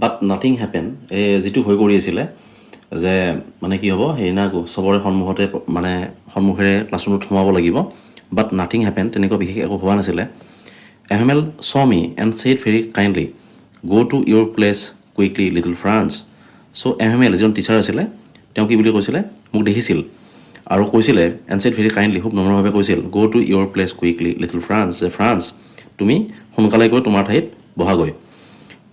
বাট nothing happen. এই যিটো হৈ কৰি আছিলে যে মানে কি হ'ব সেইদিনা চবৰে সন্মুখেৰে ক্লাছৰুমত সোমাব লাগিব, বাট নাথিং হেপেন, তেনেকুৱা বিশেষ একো হোৱা নাছিলে। Hamel saw me and said very kindly, go' to your place quickly little Franz. So' Hamel যিজন টিচাৰ আছিলে তেওঁ কি বুলি কৈছিলে, মোক দেখিছিল আৰু কৈছিলে এণ্ড ছেইড ভেৰি কাইণ্ডলি, খুব নম্ৰভাৱে কৈছিল, go' to your place quickly little Franz, যে ফ্ৰান্স তুমি সোনকালে গৈ তোমাৰ ঠাইত বহাগৈ।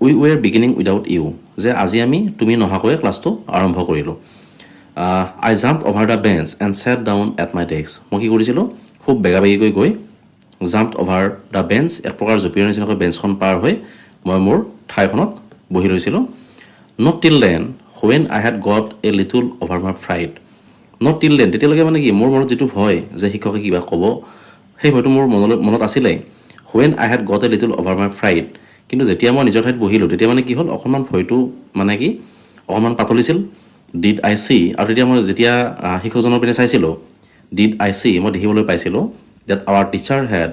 We were beginning without you, যে আজি আমি তুমি নহাকৈয়ে ক্লাছটো আৰম্ভ কৰিলোঁ। I jump over the bench and sat down at my desk. মই কি কৰিছিলোঁ, খুব বেগাবেগিকৈ গৈ জাম্প অভাৰ দ্য বেঞ্চ, এক প্ৰকাৰ জঁপিয়াৰ নিচিনাকৈ বেঞ্চখন পাৰ হৈ মই মোৰ ঠাইখনত বহি লৈছিলোঁ। Not till then when I had got a little over my fright. Not till then, তেতিয়ালৈকে মানে কি মোৰ মনত যিটো ভয় যে শিক্ষকে কিবা ক'ব, সেই ভয়টো মোৰ মনত আছিলেই। When I had got a little over my fright, কিন্তু যেতিয়া মই নিজৰ ঠাইত বহিলোঁ তেতিয়া মানে কি হ'ল, অকণমান ভয়টো মানে কি অকণমান পাতলিছিল। ডিড আই চি, আৰু তেতিয়া মই যেতিয়া শিক্ষকজনৰ পিনে চাইছিলোঁ, ডিড আই চি, মই দেখিবলৈ পাইছিলোঁ that our teacher had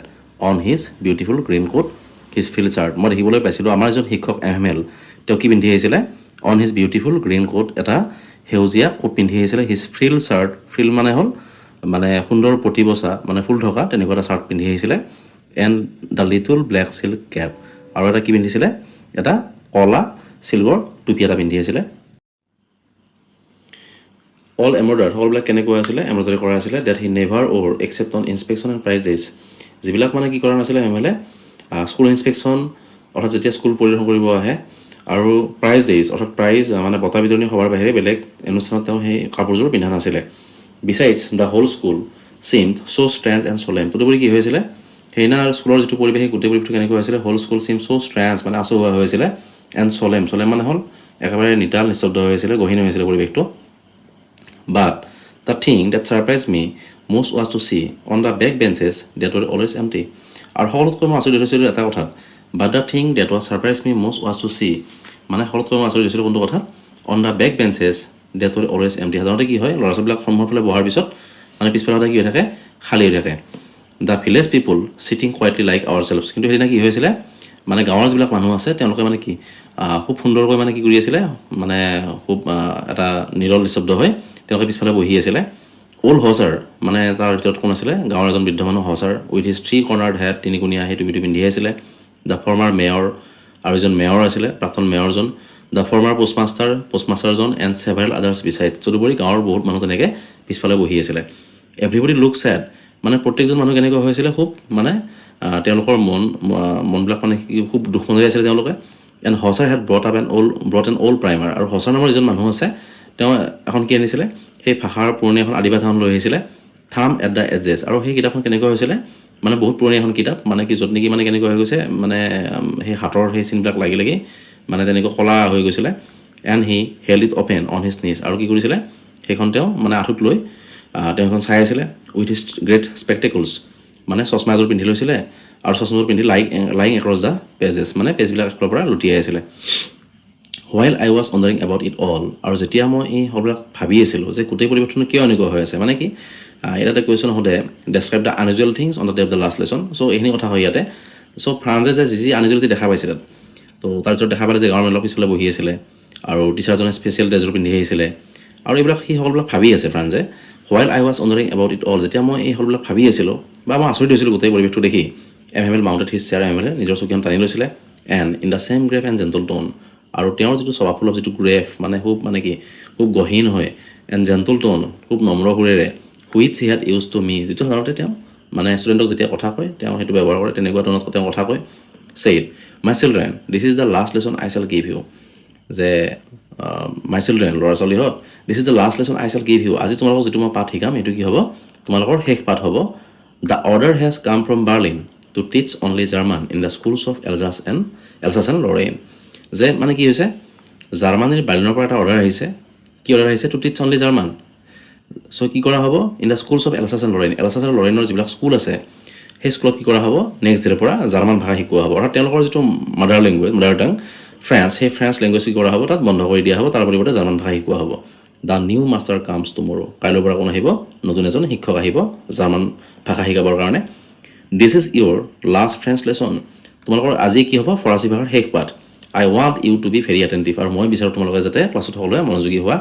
on his beautiful green coat his frilled shirt. মই দেখিবলৈ পাইছিলোঁ আমাৰ এজন শিক্ষক এমেল, তেওঁ কি পিন্ধি আহিছিলে, on his beautiful green coat, এটা সেউজীয়া কোট পিন্ধি আহিছিলে। হিজ ফ্ৰিল চাৰ্ট, ফ্ৰিল মানে হ'ল মানে সুন্দৰ প্ৰতিবচা, মানে ফুল থকা তেনেকুৱা এটা চাৰ্ট পিন্ধি আহিছিলে। And the little black silk cap, আৰু এটা কি পিন্ধিছিলে, এটা কলা চিল্কৰ টুপি এটা পিন্ধি আছিলে। অল এম্ব্ৰইডাৰ্ড, সকলোবিলাক কেনেকুৱা আছিলে, এম্ব্ৰইডাৰী কৰা আছিলে। That he never wore except on inspection and prize days, যিবিলাক মানে কি কৰা নাছিলে এমেলে, স্কুল ইনস্পেকশ্যন অৰ্থাৎ যেতিয়া স্কুল পৰিদৰ্শন কৰিব আহে, আৰু প্ৰাইজ ডেজ অৰ্থাৎ প্ৰাইজ মানে বঁটা বিতৰণী সভাৰ বাহিৰে বেলেগ অনুষ্ঠানত তেওঁ সেই কাপোৰযোৰ পিন্ধা নাছিলে। Besides the whole school seemed so' strange and solemn, তদুপৰি কি হৈছিলে, সেইদিনা স্কুলৰ যিটো পৰিৱেশ, সেই গোটেই পৰিৱেশটো কেনেকুৱা হৈছিলে, হোল স্কুল চিম চ' ষ্ট্ৰেঞ্জ মানে আচহুৱা হৈছিলে, এণ্ড চলেম, চলেম মানে হ'ল একেবাৰে নিতাল নিস্তব্ধ হৈছিলে, গহীন হৈছিলে পৰিৱেশটো। But the thing that surprise me most was to see on the back benches that were always empty. আৰু সকলোতকৈ মই আচৰিত হৈছিলোঁ এটা কথাত, but the thing that was surprise me most was to see, মানে সকলোতকৈ মই আচৰিত হৈছিলোঁ কোনটো কথাত, on the back benches that were always empty. সাধাৰণতে কি হয়, ল'ৰা ছোৱালীবিলাক সন্মুখৰ ফালে বহাৰ পিছত মানে পিছফালে কি হৈ থাকে, খালী হৈ থাকে। The village people sitting quietly like ourselves, কিন্তু সেইদিনা কি হৈছিলে, মানে গাঁৱৰ যিবিলাক মানুহ আছে তেওঁলোকে মানে কি খুব সুন্দৰকৈ মানে কি কৰি আছিলে, মানে খুব এটা নিৰল নিস্তব্ধ হৈ তেওঁলোকে পিছফালে বহি আছিলে। অ'ল হচাৰ, মানে তাৰ ভিতৰত কোন আছিলে, গাঁৱৰ এজন বৃদ্ধ মানুহ হচাৰ, উইথ হিজ থ্ৰী কৰ্নাৰ্ড হেড, তিনিকুণীয়া সেই টুপিটো পিন্ধি আছিলে। দ্য ফৰ্মাৰ মেয়ৰ, আৰু এজন মেয়ৰ আছিলে, প্ৰাক্তন মেয়ৰজন। দ্য ফৰ্মাৰ পোষ্টমাষ্টাৰজন এণ্ড ছেভাৰেল আদাৰ্ছ বিচাইড, তদুপৰি গাঁৱৰ বহুত মানুহ তেনেকৈ পিছফালে বহি আছিলে। এভৰিবডি লুক ছেড, মানে প্ৰত্যেকজন মানুহ কেনেকুৱা হৈছিলে, খুব মানে তেওঁলোকৰ মনবিলাক মানে খুব দুখ মন হৈ আছিলে তেওঁলোকে। And Hauser had brought an old primer, আৰু হচাৰ নামৰ এজন মানুহ আছে, তেওঁ এখন কি আনিছিলে, সেই ভাষাৰ পুৰণি এখন আদিবাসী এখন লৈ আহিছিলে, থাম এট দ্য এডজেছ। আৰু সেই কিতাপখন কেনেকুৱা হৈছিলে, মানে বহুত পুৰণি এখন কিতাপ, মানে কি য'ত নেকি মানে কেনেকুৱা হৈ গৈছে, মানে সেই হাতৰ সেই চিনবিলাক লাগি লাগি মানে তেনেকৈ কলা হৈ গৈছিলে। And he held it open on his নিজ, আৰু কি কৰিছিলে, সেইখন তেওঁ মানে আঁঠুত লৈ তেওঁ সেইখন চাই আছিলে। উইথ হিজ গ্ৰেট স্পেক্টেকলছ, মানে চশমা এযোৰ পিন্ধি লৈছিলে, আৰু চশমাযোৰ পিন্ধি লাইং এক্ৰছ দ্য পেজেছ, মানে পেজবিলাক একফালৰ পৰা লুটিয়াই আছিলে। While I was wondering about it all, আৰু যেতিয়া মই এই সকলোবিলাক ভাবি আছিলোঁ যে গোটেই পৰিৱেশটো কিয় এনেকুৱা হৈ আছে, মানে কি ইয়াতে কুৱেশ্যন সোধে, describe the unusual things on the day of the last lesson. So' এইখিনি কথা হয় ইয়াতে। চ' ফ্ৰান্সে যে যি আনইউজুৱেল দেখা পাইছিলে, তো তাৰ ভিতৰত দেখা পালে যে গাঁৱৰ মানুহবিলাক পিছফালে বহি আছিলে, আৰু টিচাৰজনে স্পেচিয়েল ড্ৰেছযোৰ পিন্ধি আহিছিলে, আৰু এইবিলাক সি সকলোবিলাক ভাবি আছে ফ্ৰান্সে। While I was wondering about it all, যেতিয়া মই এই সকলোবিলাক ভাবি আছিলোঁ বা মই আচৰিত হৈছিলোঁ গোটেই পৰিৱেশটো দেখি, এমেল মাউণ্টেড হিজ চেয়াৰ, এমেলে নিজৰ চকীখন টানি লৈছিলে। And in the same grave and gentle tone, আৰু তেওঁৰ যিটো স্বভাৱসুলভ যিটো গ্ৰেভ, মানে খুব মানে কি খুব গহীন হয়, এণ্ড জেণ্টল টোন, খুব নম্ৰ সুৰেৰে, which he had use to me, যিটো সাধাৰণতে তেওঁ মানে ষ্টুডেণ্টক যেতিয়া কথা কয় তেওঁ সেইটো ব্যৱহাৰ কৰে, তেনেকুৱা ধৰণত তেওঁ কথা কয়। Said my children this is the last lesson I shall give you, যে মাই চিলড্ৰেন, ল'ৰা ছোৱালীহঁত, this is the last lesson I shall give you, আজি তোমালোকক যিটো মই পাঠ শিকাম সেইটো কি হ'ব, তোমালোকৰ শেষ পাঠ হ'ব। The order has come from Berlin to teach only German in the schools of Alsace and Lorraine, যে মানে কি হৈছে, জাৰ্মানীৰ বাৰ্লিনৰ পৰা এটা অৰ্ডাৰ আহিছে, কি অৰ্ডাৰ আহিছে, টু টিচ অনলি জাৰ্মান। চ' কি কৰা হ'ব, in the schools of Alsace and Lorraine, Alsace আৰু লৰেইনৰ যিবিলাক স্কুল আছে সেই স্কুলত কি কৰা হ'ব, নেক্সট ডেৰ পৰা জাৰ্মান ভাষা শিকোৱা হ'ব। অৰ্থাৎ তেওঁলোকৰ যিটো মাডাৰ টাং ফ্ৰেঞ্চ, সেই ফ্ৰেঞ্চ লেংগুৱেজ কি কৰা হ'ব, তাত বন্ধ কৰি দিয়া হ'ব, তাৰ পৰিৱৰ্তে জাৰ্মান ভাষা শিকোৱা হ'ব। দ্য নিউ মাষ্টাৰ কামছ টুমৰো, কাইলৈৰ পৰা কোন আহিব, নতুন এজন শিক্ষক আহিব জাৰ্মান ভাষা শিকাবৰ কাৰণে। This is your last French lesson, তোমালোকৰ আজি কি হ'ব, ফৰাচী ভাষাৰ শেষ পাঠ। I want you to be very attentive, আৰু মই বিচাৰোঁ তোমালোকে যাতে ক্লাছত সকলোৱে মনোযোগী হোৱা